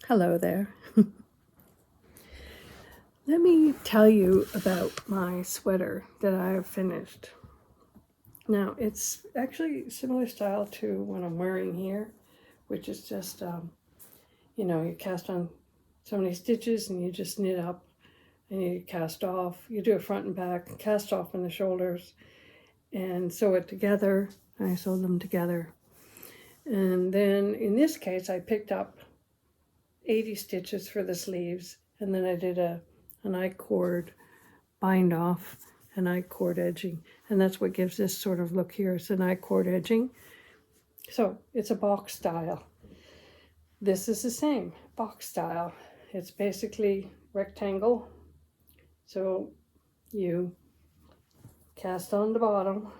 Hello there. Let me tell you about my sweater that I have finished. Now, it's actually similar style to what I'm wearing here, which is just, you cast on so many stitches and you just knit up and you cast off. You do a front and back, cast off on the shoulders and sew it together. I sewed them together. And then in this case, I picked up 80 stitches for the sleeves, and then I did an I-cord bind off and I-cord edging, and that's what gives this sort of look here. It's an I-cord edging, so it's a box style. This is the same box style. It's basically rectangle, so you cast on the bottom,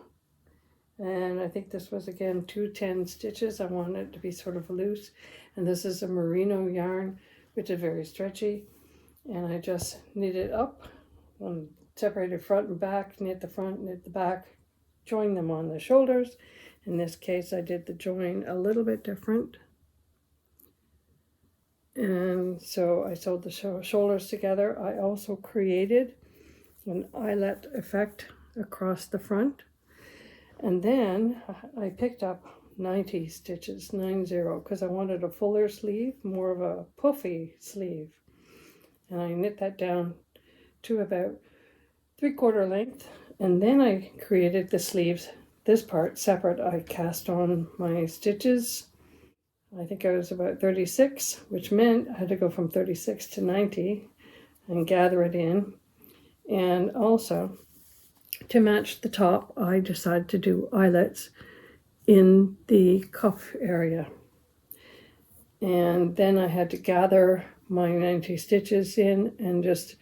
and I think this was again 210 stitches. I wanted it to be sort of loose, and this is a merino yarn, which is very stretchy, and I just knit it up and separated front and back, knit the front, knit the back, join them on the shoulders. In this case, I did the join a little bit different, and so I sewed the shoulders together. I also created an eyelet effect across the front, and then I picked up 90 stitches, 90, because I wanted a fuller sleeve, more of a puffy sleeve. And I knit that down to about 3/4 length. And then I created the sleeves, this part separate. I cast on my stitches. I think I was about 36, which meant I had to go from 36 to 90 and gather it in. And also, to match the top, I decided to do eyelets in the cuff area. And then I had to gather my 90 stitches in and just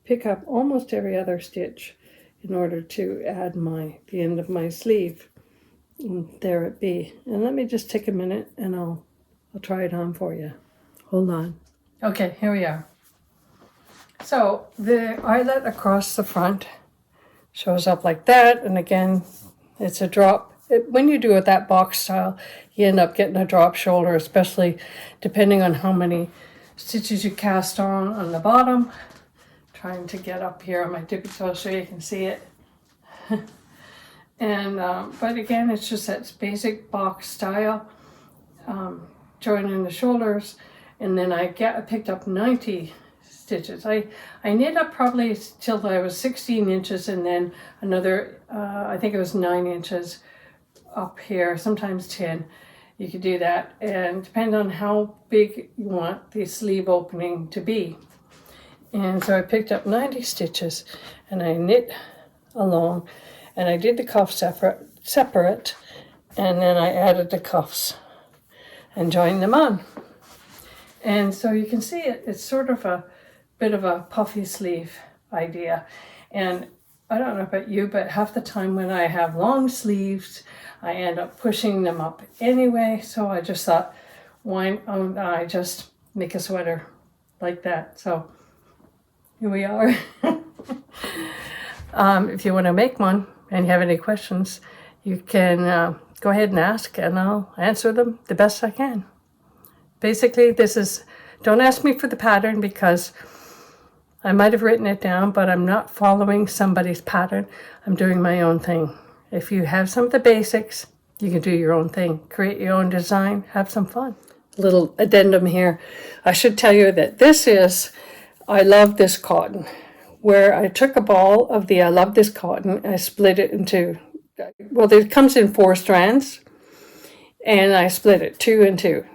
pick up almost every other stitch in order to add the end of my sleeve. And there it be. And let me just take a minute and I'll try it on for you. Hold on. Okay, here we are. So the eyelet across the front shows up like that, and again, it's a drop. When you do it that box style, you end up getting a drop shoulder, especially depending on how many stitches you cast on the bottom. Trying to get up here on my tippy toes so you can see it. And but again, it's just that basic box style, joining the shoulders, and then I picked up 90 stitches. I knit up probably till I was 16 inches, and then another, I think it was 9 inches up here, sometimes 10. You could do that, and depend on how big you want the sleeve opening to be. And so I picked up 90 stitches and I knit along, and I did the cuff separate, and then I added the cuffs and joined them on. And so you can see it's sort of a bit of a puffy sleeve idea. And I don't know about you, but half the time when I have long sleeves, I end up pushing them up anyway. So I just thought, why don't I just make a sweater like that? So here we are. If you want to make one and you have any questions, you can go ahead and ask, and I'll answer them the best I can. Basically, don't ask me for the pattern, because I might have written it down, but I'm not following somebody's pattern. I'm doing my own thing. If you have some of the basics, you can do your own thing. Create your own design. Have some fun. Little addendum here. I should tell you that I love this cotton. Where I took a ball of the I love this cotton, I split it into, well, it comes in 4 strands, and I split it 2 and 2.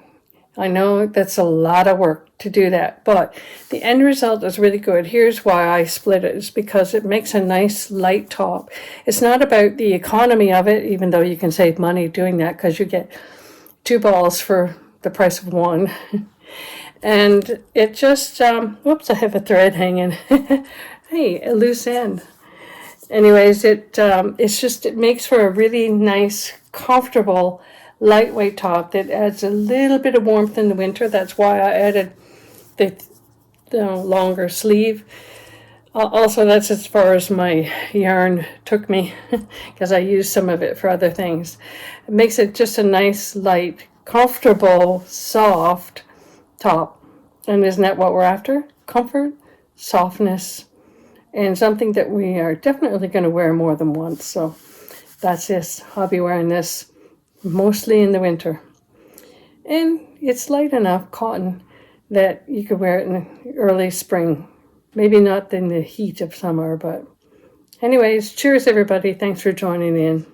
I know that's a lot of work to do that, but the end result is really good. Here's why I split it. It's because it makes a nice light top. It's not about the economy of it, even though you can save money doing that, because you get 2 balls for the price of 1. And it just, whoops, I have a thread hanging. Hey, a loose end. Anyways, it makes for a really nice, comfortable, lightweight top that adds a little bit of warmth in the winter. That's why I added the longer sleeve. Also, that's as far as my yarn took me, because I used some of it for other things. It makes it just a nice, light, comfortable, soft top. And isn't that what we're after? Comfort, softness, and something that we are definitely going to wear more than once. So that's this. I'll be wearing this mostly in the winter. And it's light enough cotton that you could wear it in early spring. Maybe not in the heat of summer, but anyways, cheers everybody. Thanks for joining in.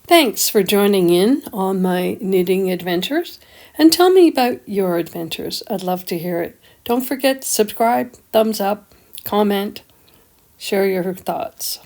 Thanks for joining in on my knitting adventures, and tell me about your adventures. I'd love to hear it. Don't forget to subscribe, thumbs up, comment, share your thoughts.